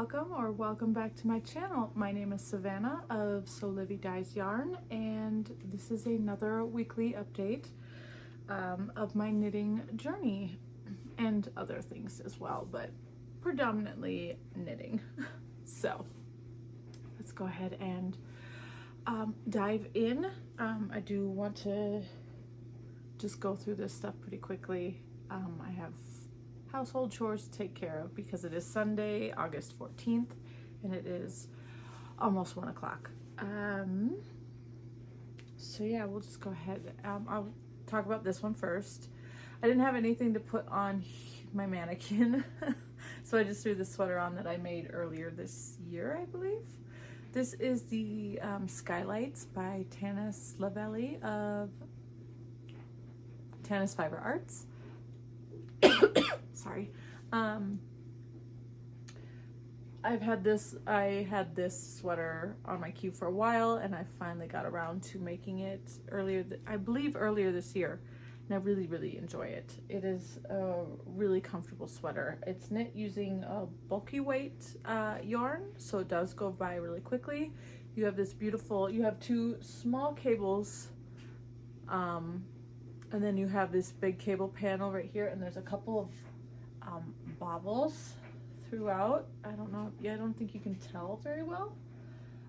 welcome back to my channel. My name is Savannah of Sewlivi Dyes Yarn, and this is another weekly update of my knitting journey and other things as well, but predominantly knitting. So let's go ahead and dive in. I do want to just go through this stuff pretty quickly. I have household chores to take care of because it is Sunday, August 14th, and it is almost 1 o'clock. So yeah, we'll just go ahead. I'll talk about this one first. I didn't have anything to put on my mannequin, so I just threw the sweater on that I made earlier this year, I believe. This is the Skylights by Tanis Lavelli of Tanis Fiber Arts. Sorry. I had this sweater on my queue for a while, and I finally got around to making it earlier this year, and I really enjoy it. It is a really comfortable sweater. It's knit using a bulky weight yarn, so it does go by really quickly. You have this beautiful, you have two small cables, and then you have this big cable panel right here, and there's a couple of bobbles throughout. I don't think you can tell very well.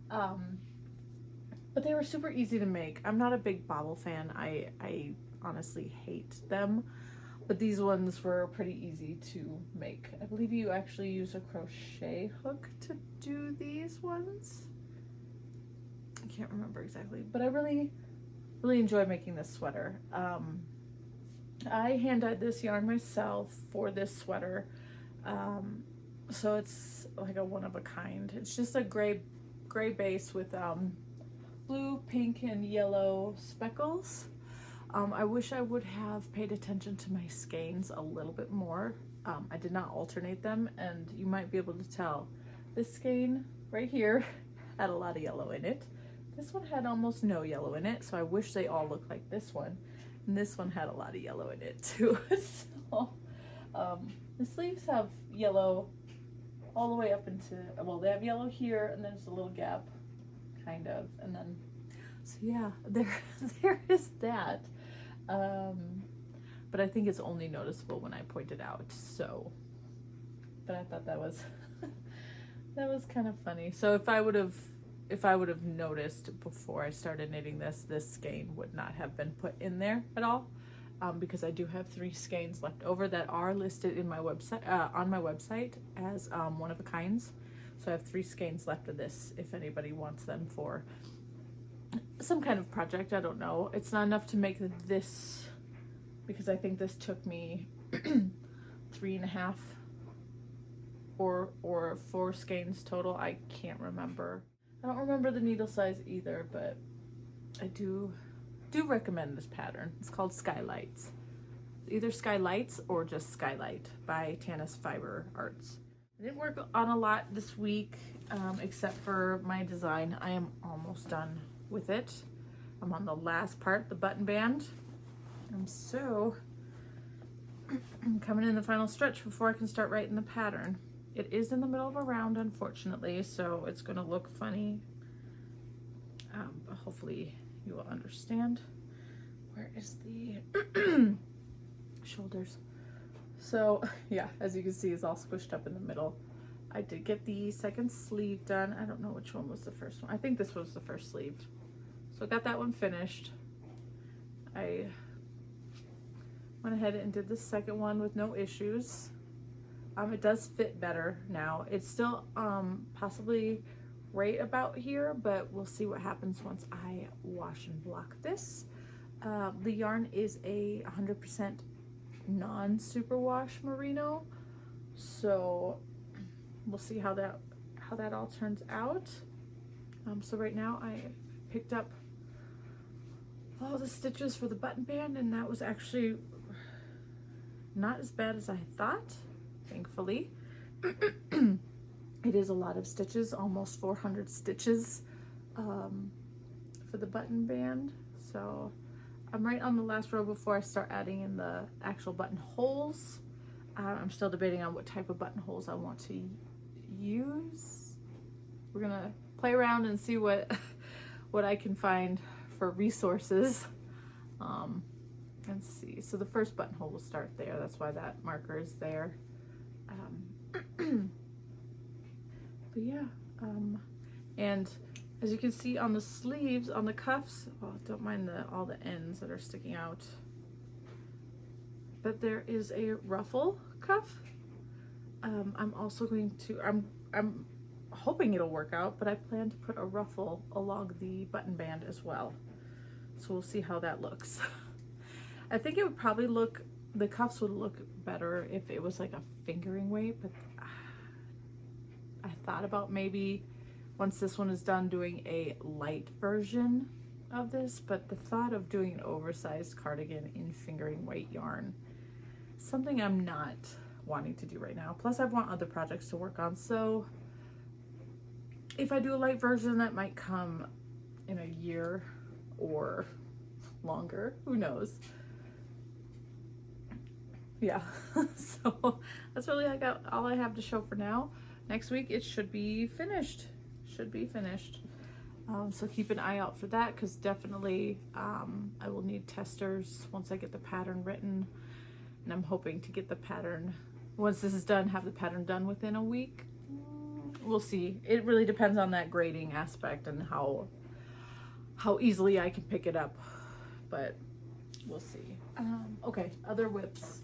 But they were super easy to make. I'm not a big bobble fan. I honestly hate them, but these ones were pretty easy to make. I believe you actually use a crochet hook to do these ones. I can't remember exactly, but I really enjoy making this sweater. I hand dyed this yarn myself for this sweater, so it's like a one of a kind. It's just a gray base with blue, pink, and yellow speckles. I wish I would have paid attention to my skeins a little bit more. I did not alternate them, and you might be able to tell this skein right here had a lot of yellow in it. This one had almost no yellow in it, so I wish they all looked like this one. And this one had a lot of yellow in it too. So the sleeves have yellow all the way up into, well, they have yellow here, and there's a little gap, kind of, and then, so yeah, there is that. But I think it's only noticeable when I point it out. So, but I thought that was that was kind of funny. So if I would have noticed before I started knitting this skein would not have been put in there at all, because I do have 3 skeins left over that are listed in my website, on my website as one of a kinds. So I have 3 skeins left of this if anybody wants them for some kind of project. I don't know. It's not enough to make this, because I think this took me 3.5 or 4 skeins total. I can't remember. I don't remember the needle size either, but I do recommend this pattern. It's called Skylights. Either Skylights or just Skylight by Tanis Fiber Arts. I didn't work on a lot this week, except for my design. I am almost done with it. I'm on the last part, the button band. So I'm coming in the final stretch before I can start writing the pattern. It is in the middle of a round, unfortunately, so it's going to look funny, but hopefully you will understand. Where is the shoulders? So yeah, as you can see, it's all squished up in the middle. I did get the second sleeve done. I don't know which one was the first one. I think this was the first sleeve. So I got that one finished. I went ahead and did the second one with no issues. It does fit better now. It's still possibly right about here, but we'll see what happens once I wash and block this. The yarn is a 100% non-superwash merino, so we'll see how that all turns out. So right now I picked up all the stitches for the button band, and that was actually not as bad as I thought. Thankfully. It is a lot of stitches, almost 400 stitches for the button band. So I'm right on the last row before I start adding in the actual buttonholes. I'm still debating on what type of buttonholes I want to use. We're gonna play around and see what what I can find for resources. Let's see. So the first buttonhole will start there. That's why that marker is there. But yeah, and as you can see on the sleeves, on the cuffs, oh, don't mind all the ends that are sticking out. But there is a ruffle cuff. I'm also going to, I'm hoping it'll work out, but I plan to put a ruffle along the button band as well. So we'll see how that looks. I think it would probably look, the cuffs would look better if it was like a fingering weight, but I thought about maybe once this one is done doing a light version of this, but the thought of doing an oversized cardigan in fingering weight yarn, something I'm not wanting to do right now. Plus I want other projects to work on, so if I do a light version, that might come in a year or longer, who knows. Yeah, so that's really all I have to show for now. Next week it should be finished. So keep an eye out for that, because definitely I will need testers once I get the pattern written, and I'm hoping to get the pattern, once this is done, have the pattern done within a week. We'll see. It really depends on that grading aspect and how easily I can pick it up, but we'll see. Okay, other whips.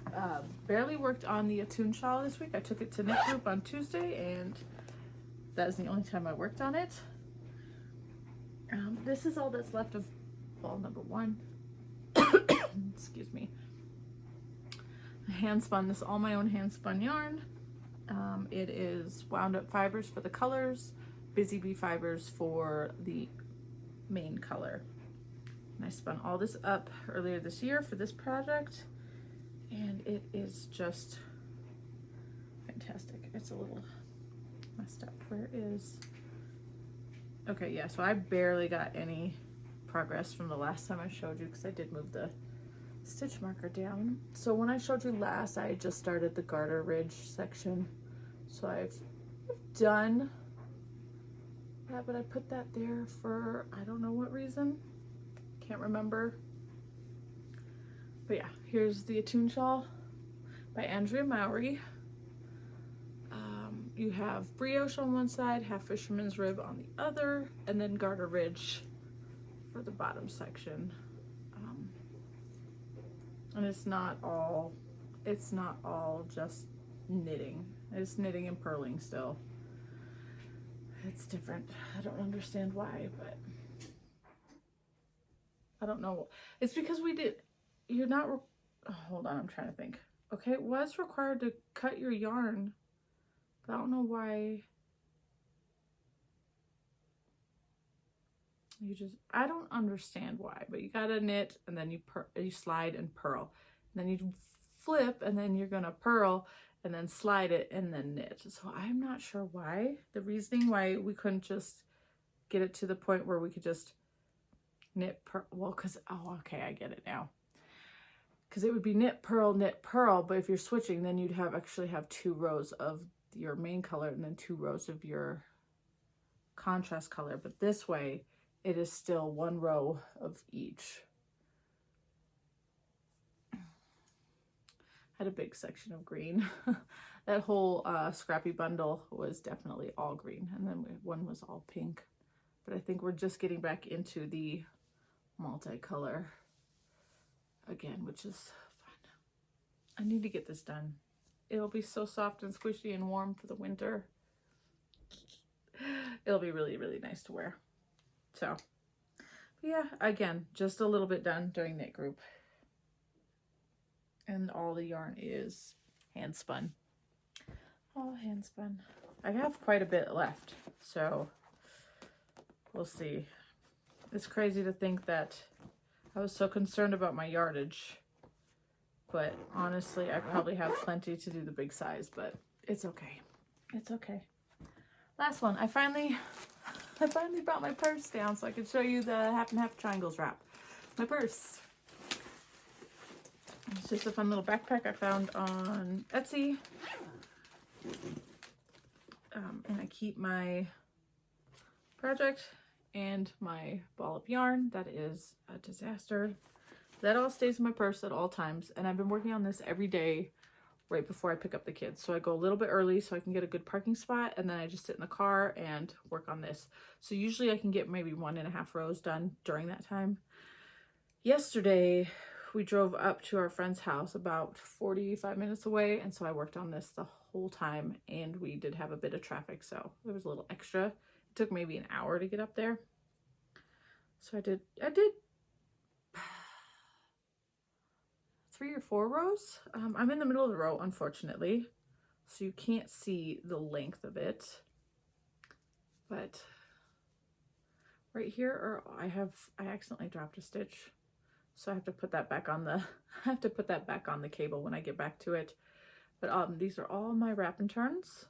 Barely worked on the Attune shawl this week. I took it to knit group on Tuesday, and that is the only time I worked on it. This is all that's left of ball number 1. Excuse me. I hand spun this, all my own hand spun yarn. It is wound up fibers for the colors, Busy Bee fibers for the main color. And I spun all this up earlier this year for this project, and it is just fantastic. It's a little messed up. Where is, okay, yeah, so I barely got any progress from the last time I showed you, because I did move the stitch marker down. So when I showed you last, I had just started the garter ridge section, so I've done that, but I put that there for I don't know what reason, can't remember. But yeah, here's the Attune shawl by Andrea Mowry. You have brioche on one side, half fisherman's rib on the other, and then garter ridge for the bottom section. And it's not all just knitting. It's knitting and purling still. It's different. I don't understand why, but I don't know. It's because you're not, hold on, I'm trying to think. Okay, it was required to cut your yarn, but I don't know why I don't understand why, but you gotta knit, and then you slide and purl, and then you flip, and then you're gonna purl, and then slide it, and then knit. So I'm not sure why, the reasoning why we couldn't just get it to the point where we could just knit, well, because, oh, okay, I get it now. Because it would be knit, purl, but if you're switching, then you'd actually have 2 rows of your main color and then 2 rows of your contrast color. But this way, it is still 1 row of each. Had a big section of green. That whole scrappy bundle was definitely all green, and then one was all pink. But I think we're just getting back into the multicolor again, which is fun. I need to get this done. It'll be so soft and squishy and warm for the winter. It'll be really, really nice to wear. So, yeah, again, just a little bit done during knit group. And all the yarn is hand spun. All hand spun. I have quite a bit left, so we'll see. It's crazy to think that I was so concerned about my yardage, but honestly, I probably have plenty to do the big size, but it's okay. It's okay. Last one. I finally brought my purse down so I could show you the half and half triangles wrap. My purse. It's just a fun little backpack I found on Etsy. And I keep my project and my ball of yarn. That is a disaster. That all stays in my purse at all times. And I've been working on this every day right before I pick up the kids. So I go a little bit early so I can get a good parking spot, and then I just sit in the car and work on this. So usually I can get maybe 1.5 rows done during that time. Yesterday, we drove up to our friend's house about 45 minutes away, and so I worked on this the whole time, and we did have a bit of traffic, so it was a little extra. It took maybe an hour to get up there. So I did 3 or 4 rows. I'm in the middle of the row, unfortunately, so you can't see the length of it. But right here, I accidentally dropped a stitch, so I have to put that back on the cable when I get back to it. But these are all my wrap and turns,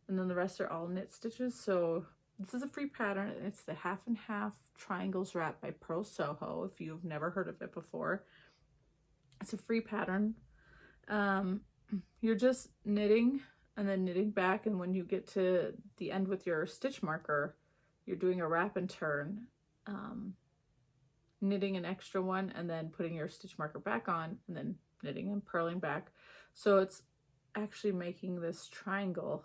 and then the rest are all knit stitches. So this is a free pattern. It's the half and half triangles wrap by Pro Soho, if you've never heard of it before. It's a free pattern. You're just knitting and then knitting back, and when you get to the end with your stitch marker, you're doing a wrap and turn, knitting an extra one, and then putting your stitch marker back on, and then knitting and purling back. So it's actually making this triangle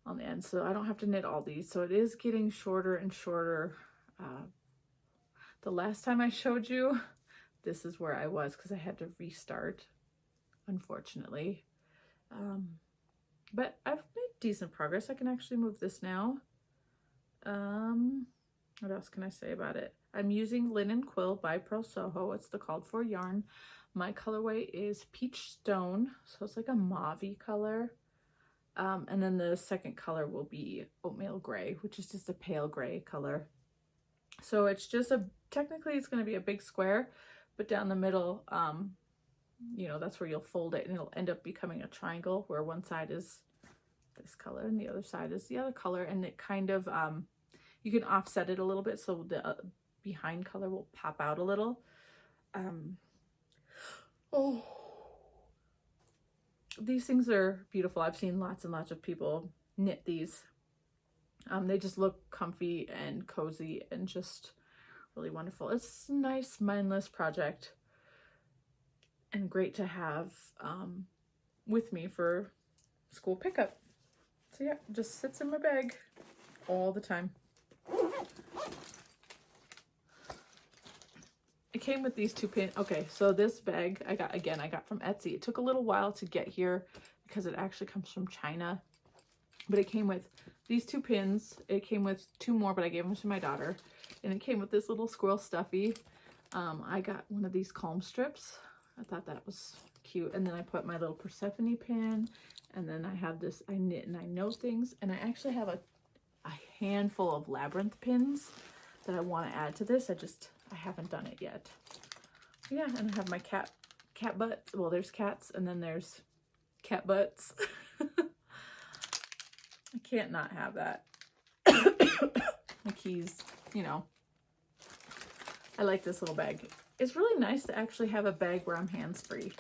on the end, so I don't have to knit all these. So it is getting shorter and shorter. The last time I showed you, this is where I was because I had to restart, unfortunately. But I've made decent progress. I can actually move this now. What else can I say about it? I'm using Linen Quill by Pro Soho. It's the called for yarn. My colorway is Peach Stone, so it's like a mauve-y color. And then the second color will be Oatmeal Gray, which is just a pale gray color. So it's just technically it's going to be a big square, but down the middle, you know, that's where you'll fold it, and it'll end up becoming a triangle where one side is this color and the other side is the other color. And it kind of, you can offset it a little bit so the behind color will pop out a little. Oh, these things are beautiful. I've seen lots and lots of people knit these. They just look comfy and cozy and just really wonderful. It's a nice, mindless project and great to have with me for school pickup. So yeah, it just sits in my bag all the time. It came with these 2 pins. Okay, so this bag I got from Etsy. It took a little while to get here because it actually comes from China. But it came with these 2 pins. It came with 2 more, but I gave them to my daughter. And it came with this little squirrel stuffy. I got one of these calm strips. I thought that was cute. And then I put my little Persephone pin. And then I have this, I knit and I note things. And I actually have a handful of labyrinth pins that I want to add to this. I haven't done it yet. So yeah, and I have my cat butts. Well, there's cats, and then there's cat butts. I can't not have that. My keys, you know. I like this little bag. It's really nice to actually have a bag where I'm hands-free.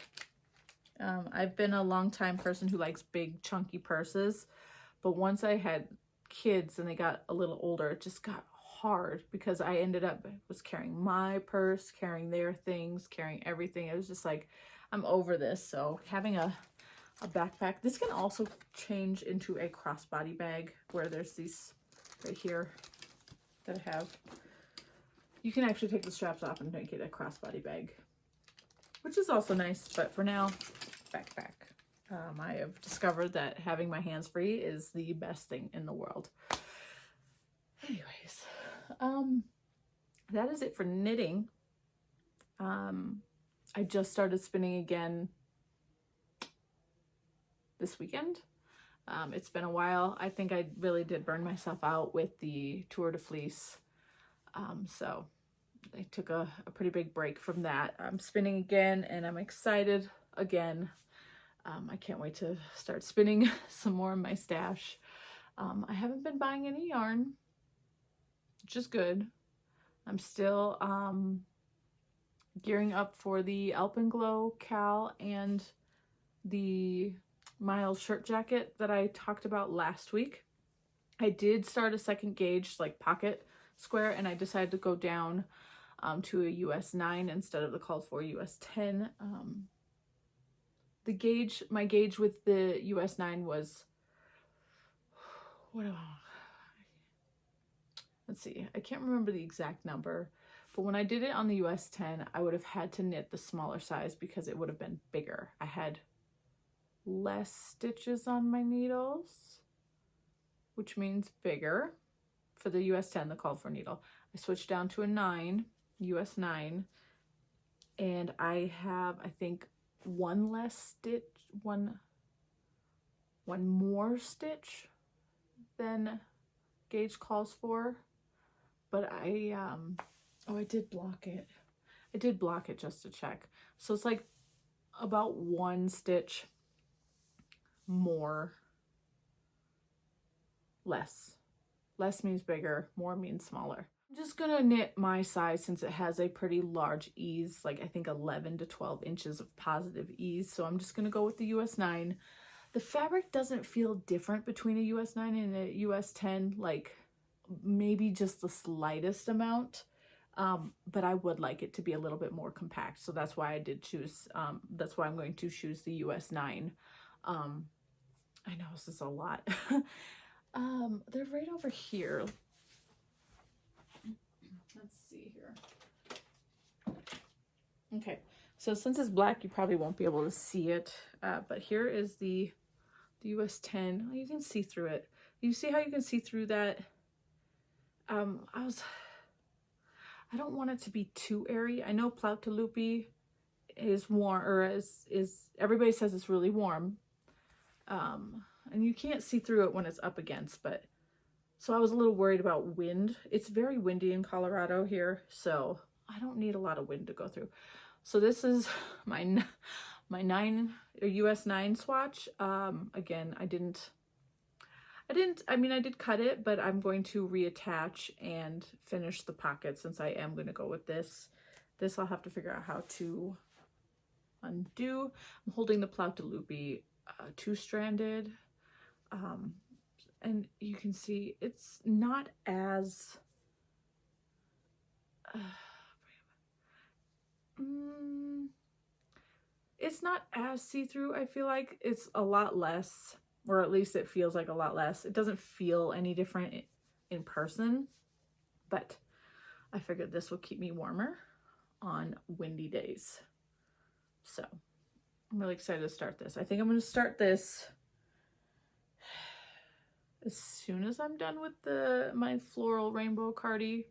I've been a long time person who likes big chunky purses, but once I had kids and they got a little older, it just got hard because I ended up carrying my purse, carrying their things, carrying everything. It was just like, I'm over this. So having a backpack, this can also change into a crossbody bag where there's these right here that I have. You can actually take the straps off and make it a crossbody bag, which is also nice, but for now, backpack. I have discovered that having my hands free is the best thing in the world. Anyways, that is it for knitting. I just started spinning again this weekend. It's been a while. I think I really did burn myself out with the Tour de Fleece. So I took a pretty big break from that. I'm spinning again and I'm excited again. I can't wait to start spinning some more in my stash. I haven't been buying any yarn, which is good. I'm still gearing up for the Alpenglow Cal and the Miles shirt jacket that I talked about last week. I did start a second gauge, like pocket square, and I decided to go down to a US 9 instead of the called for US 10. The gauge, my gauge with the US 9 was, let's see, I can't remember the exact number, but when I did it on the US 10, I would have had to knit the smaller size because it would have been bigger. I had less stitches on my needles, which means bigger for the US 10, the called for needle. I switched down to a 9, US 9, and I have, I think, one less stitch, one more stitch than gauge calls for, but I did block it. I did block it just to check. So it's like about one stitch more, less. Less means bigger, more means smaller. I'm just gonna knit my size since it has a pretty large ease, like I think 11 to 12 inches of positive ease. So I'm just gonna go with the US 9. The fabric doesn't feel different between a US 9 and a US 10, like maybe just the slightest amount. But I would like it to be a little bit more compact. So that's why I did choose, that's why I'm going to choose the US 9. I know this is a lot. They're right over here. Let's see here. Okay, so since it's black, you probably won't be able to see it. But here is the US 10. Oh, you can see through it. You see how you can see through that? I don't want it to be too airy. I know Plautelupi is warm, or is everybody says it's really warm. And you can't see through it when it's up against, but so I was a little worried about wind. It's very windy in Colorado here, so I don't need a lot of wind to go through. So this is my 9 US 9 swatch. Again, I did cut it, but I'm going to reattach and finish the pocket since I am going to go with this. This I'll have to figure out how to undo. I'm holding the Plautelupi 2-stranded. And you can see it's not as see-through. I feel like it's a lot less, or at least it feels like a lot less. It doesn't feel any different in person, but I figured this will keep me warmer on windy days. So I'm really excited to start this. I think I'm going to start this as soon as I'm done with my floral rainbow cardi.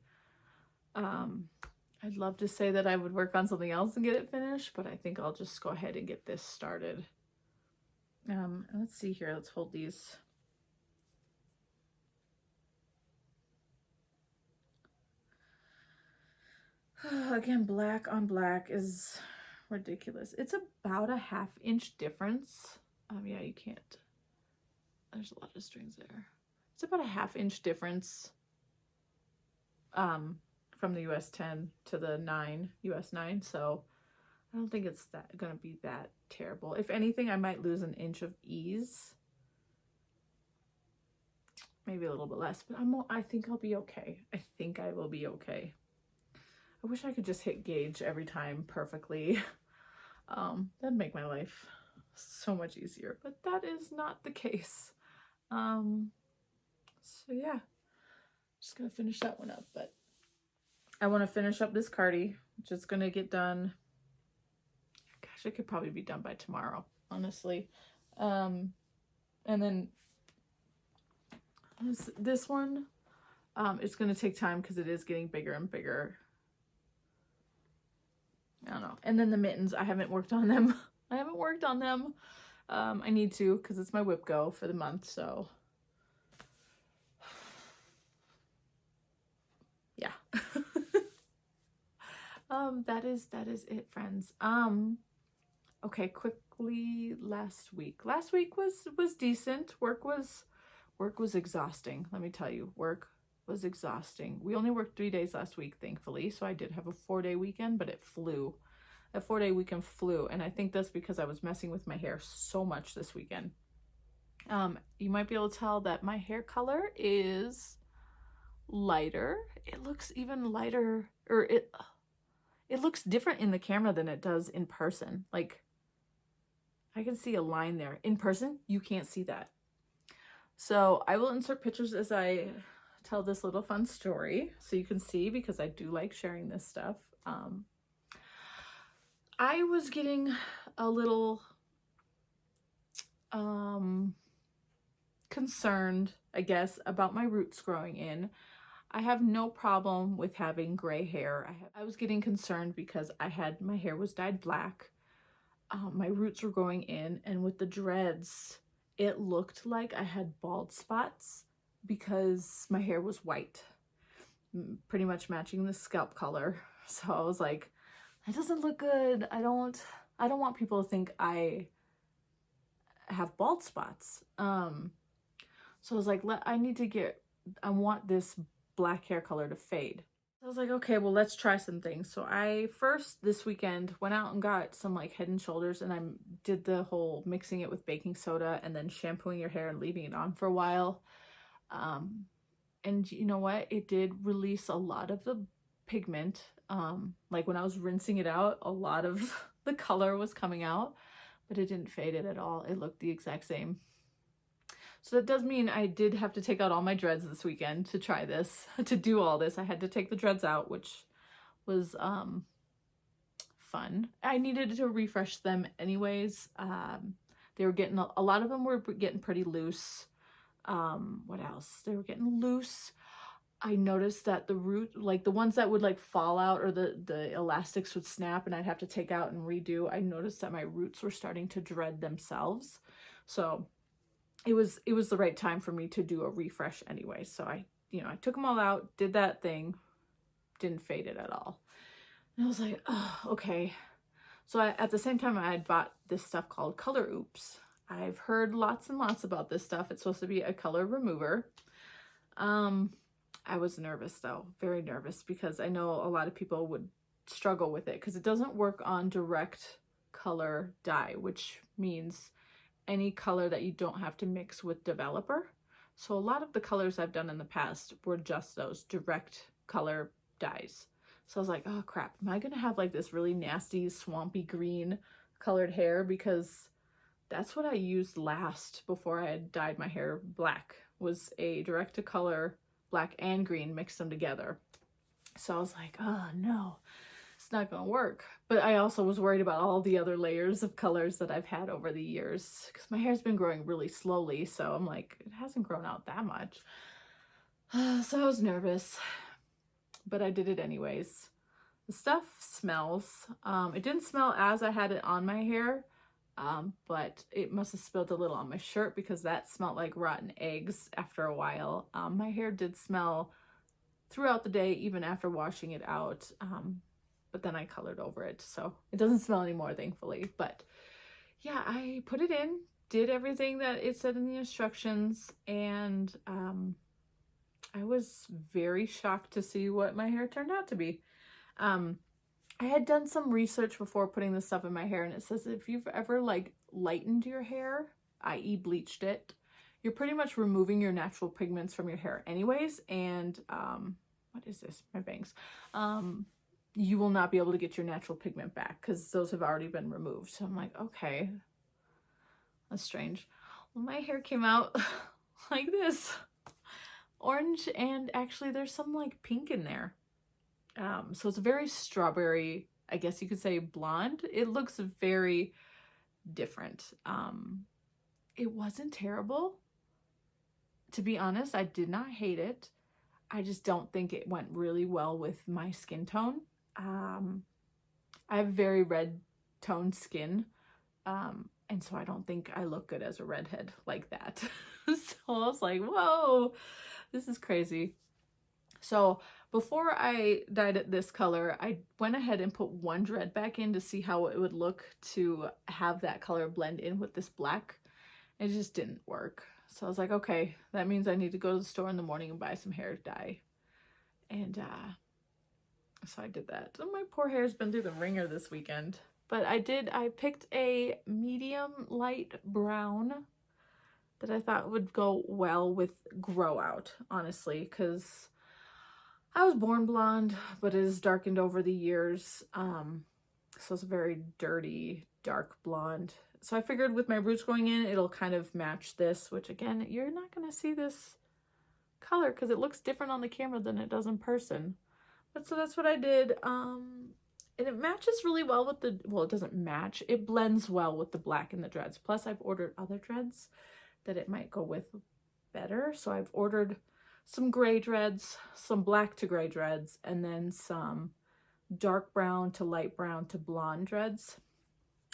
I'd love to say that I would work on something else and get it finished, but I think I'll just go ahead and get this started. Let's see here. Let's hold these. Again, black on black is ridiculous. It's about a 1/2 inch difference. Yeah, you can't. There's a lot of strings there. It's about a 1/2 inch difference from the US 10 to the 9, US 9. So I don't think it's gonna be that terrible. If anything, I might lose an inch of ease. Maybe a little bit less, but I think I'll be okay. I think I will be okay. I wish I could just hit gauge every time perfectly. That'd make my life so much easier, but that is not the case. So yeah, just gonna finish that one up, but I want to finish up this cardi, which is gonna get done. Gosh, it could probably be done by tomorrow, honestly. And then this one, it's gonna take time because it is getting bigger and bigger. I don't know. And then the mittens, I haven't worked on them. I haven't worked on them. I need to because it's my wipgo for the month, so yeah. That is it, friends. Okay, quickly, last week was decent. Work was exhausting, let me tell you. Work was exhausting. We only worked 3 days last week, thankfully, so I did have a 4-day weekend, but it flew. That 4-day weekend flew, and I think that's because I was messing with my hair so much this weekend. You might be able to tell that my hair color is lighter. It looks even lighter, or it looks different in the camera than it does in person. Like, I can see a line there. In person, you can't see that. So I will insert pictures as I tell this little fun story so you can see, because I do like sharing this stuff. I was getting a little concerned, I guess, about my roots growing in. I have no problem with having gray hair. I was getting concerned because my hair was dyed black. My roots were growing in, and with the dreads, it looked like I had bald spots because my hair was white, pretty much matching the scalp color. So I was like, that doesn't look good. I don't want people to think I have bald spots. So I was like, I want this black hair color to fade. I was like, okay, well, let's try some things. So I first this weekend went out and got some like Head and Shoulders, and I did the whole mixing it with baking soda and then shampooing your hair and leaving it on for a while. And you know what? It did release a lot of the pigment. Like when I was rinsing it out, a lot of the color was coming out, but it didn't fade it at all. It looked the exact same. So that does mean I did have to take out all my dreads this weekend to try this, to do all this. I had to take the dreads out, which was fun. I needed to refresh them anyways. They were getting, a lot of them were getting pretty loose. What else? They were getting loose. I noticed that the root, like the ones that would like fall out, or the elastics would snap and I'd have to take out and redo. I noticed that my roots were starting to dread themselves. So it was the right time for me to do a refresh anyway. So I took them all out, did that thing, didn't fade it at all. And I was like, oh, okay. So at the same time, I had bought this stuff called Color Oops. I've heard lots and lots about this stuff. It's supposed to be a color remover. I was nervous though, very nervous, because I know a lot of people would struggle with it because it doesn't work on direct color dye, which means any color that you don't have to mix with developer. So a lot of the colors I've done in the past were just those direct color dyes. So I was like, oh crap, am I gonna have like this really nasty swampy green colored hair? Because that's what I used last before I had dyed my hair black, was a direct to color black and green, mixed them together. So I was like, oh no, it's not gonna work. But I also was worried about all the other layers of colors that I've had over the years, because my hair's been growing really slowly. So I'm like, it hasn't grown out that much. So I was nervous, but I did it anyways. The stuff smells. It didn't smell as I had it on my hair, but it must have spilled a little on my shirt because that smelled like rotten eggs after a while. My hair did smell throughout the day, even after washing it out. But then I colored over it, so it doesn't smell anymore, thankfully. But yeah, I put it in, did everything that it said in the instructions, and I was very shocked to see what my hair turned out to be. I had done some research before putting this stuff in my hair, and it says if you've ever like lightened your hair, i.e. bleached it, you're pretty much removing your natural pigments from your hair anyways. And what is this? My bangs. You will not be able to get your natural pigment back because those have already been removed. So I'm like, okay, that's strange. Well, my hair came out like this, orange, and actually there's some like pink in there. So it's very strawberry, I guess you could say blonde. It looks very different. It wasn't terrible. To be honest, I did not hate it. I just don't think it went really well with my skin tone. I have very red toned skin. And so I don't think I look good as a redhead like that. So I was like, whoa, this is crazy. So before I dyed it this color, I went ahead and put one dread back in to see how it would look to have that color blend in with this black. It just didn't work. So I was like, okay, that means I need to go to the store in the morning and buy some hair dye. And So I did that. And my poor hair's been through the ringer this weekend. But I picked a medium light brown that I thought would go well with grow out, honestly, because I was born blonde, but it has darkened over the years. So it's a very dirty, dark blonde. So I figured with my roots going in, it'll kind of match this, which again, you're not going to see this color because it looks different on the camera than it does in person. But so that's what I did. And it matches really well with the, well, it doesn't match. It blends well with the black and the dreads. Plus I've ordered other dreads that it might go with better. So I've ordered some gray dreads, some black to gray dreads, and then some dark brown to light brown to blonde dreads.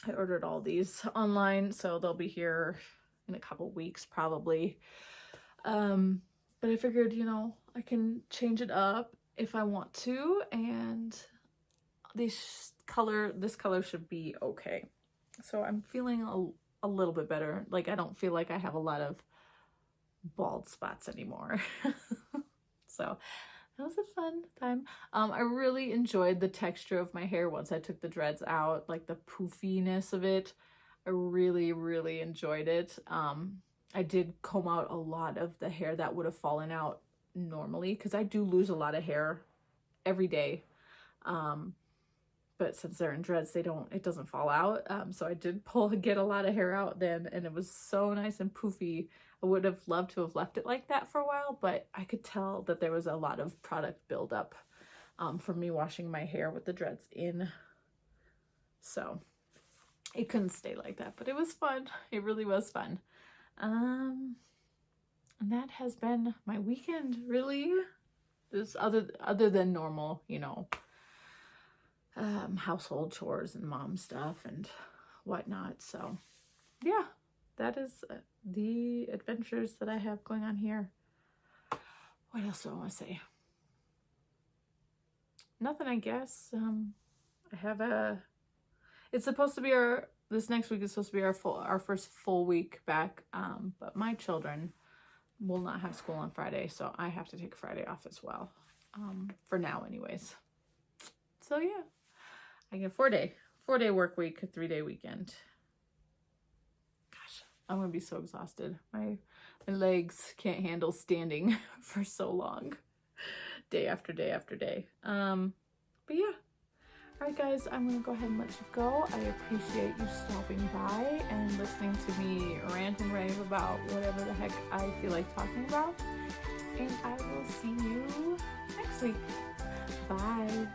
I ordered all these online, so they'll be here in a couple weeks probably. But I figured, you know, I can change it up if I want to, and this color should be okay. So I'm feeling a little bit better. Like, I don't feel like I have a lot of bald spots anymore. So that was a fun time. I really enjoyed the texture of my hair once I took the dreads out, like the poofiness of it. I really, really enjoyed it. I did comb out a lot of the hair that would have fallen out normally, because I do lose a lot of hair every day. But since they're in dreads, it doesn't fall out. So I did get a lot of hair out then, and it was so nice and poofy. I would have loved to have left it like that for a while, but I could tell that there was a lot of product buildup from me washing my hair with the dreads in. So it couldn't stay like that, but it was fun. It really was fun. And that has been my weekend, really. Just other than normal, you know, household chores and mom stuff and whatnot. So yeah, that is the adventures that I have going on here. What else do I want to say? Nothing, I guess. I have it's supposed to be this next week is supposed to be our first full week back. But my children will not have school on Friday, so I have to take Friday off as well. For now anyways. So yeah, I get 4-day work week, a 3-day weekend. Gosh, I'm gonna be so exhausted. My legs can't handle standing for so long, day after day after day. But yeah. All right, guys, I'm gonna go ahead and let you go. I appreciate you stopping by and listening to me rant and rave about whatever the heck I feel like talking about. And I will see you next week. Bye.